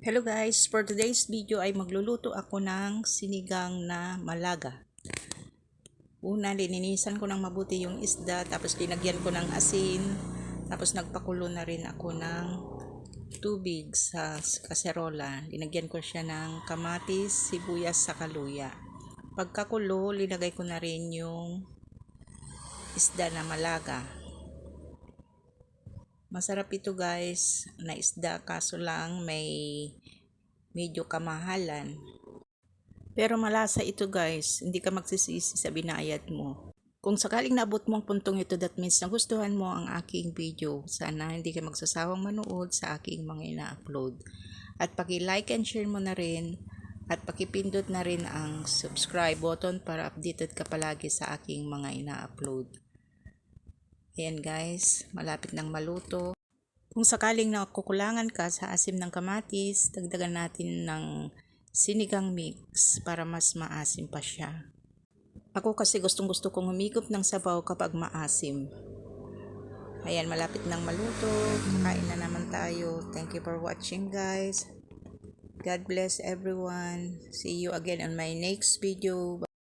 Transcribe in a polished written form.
Hello guys, for today's video ay magluluto ako ng sinigang na malaga. Una, lininisan ko ng mabuti yung isda, tapos linagyan ko ng asin, tapos nagpakulo na rin ako ng tubig sa kaserola. Linagyan ko siya ng kamatis, sibuyas, sa kaluya. Pagkakulo, linagay ko na rin yung isda na malaga. Masarap ito guys, na isda, kaso lang may medyo kamahalan. Pero malasa ito guys, hindi ka magsisisi sa binayad mo. Kung sakaling naabot mo ang puntong ito, that means nagustuhan mo ang aking video. Sana hindi ka magsasawang manood sa aking mga ina-upload. At paki-like and share mo na rin. At pakipindot na rin ang subscribe button para updated ka palagi sa aking mga ina-upload. Ayan guys, malapit nang maluto. Kung sakaling nakukulangan ka sa asim ng kamatis, dagdagan natin ng sinigang mix para mas maasim pa siya. Ako kasi gustong-gusto kong humigop ng sabaw kapag maasim. Ayan, malapit nang maluto. Kakain na naman tayo. Thank you for watching guys. God bless everyone. See you again on my next video.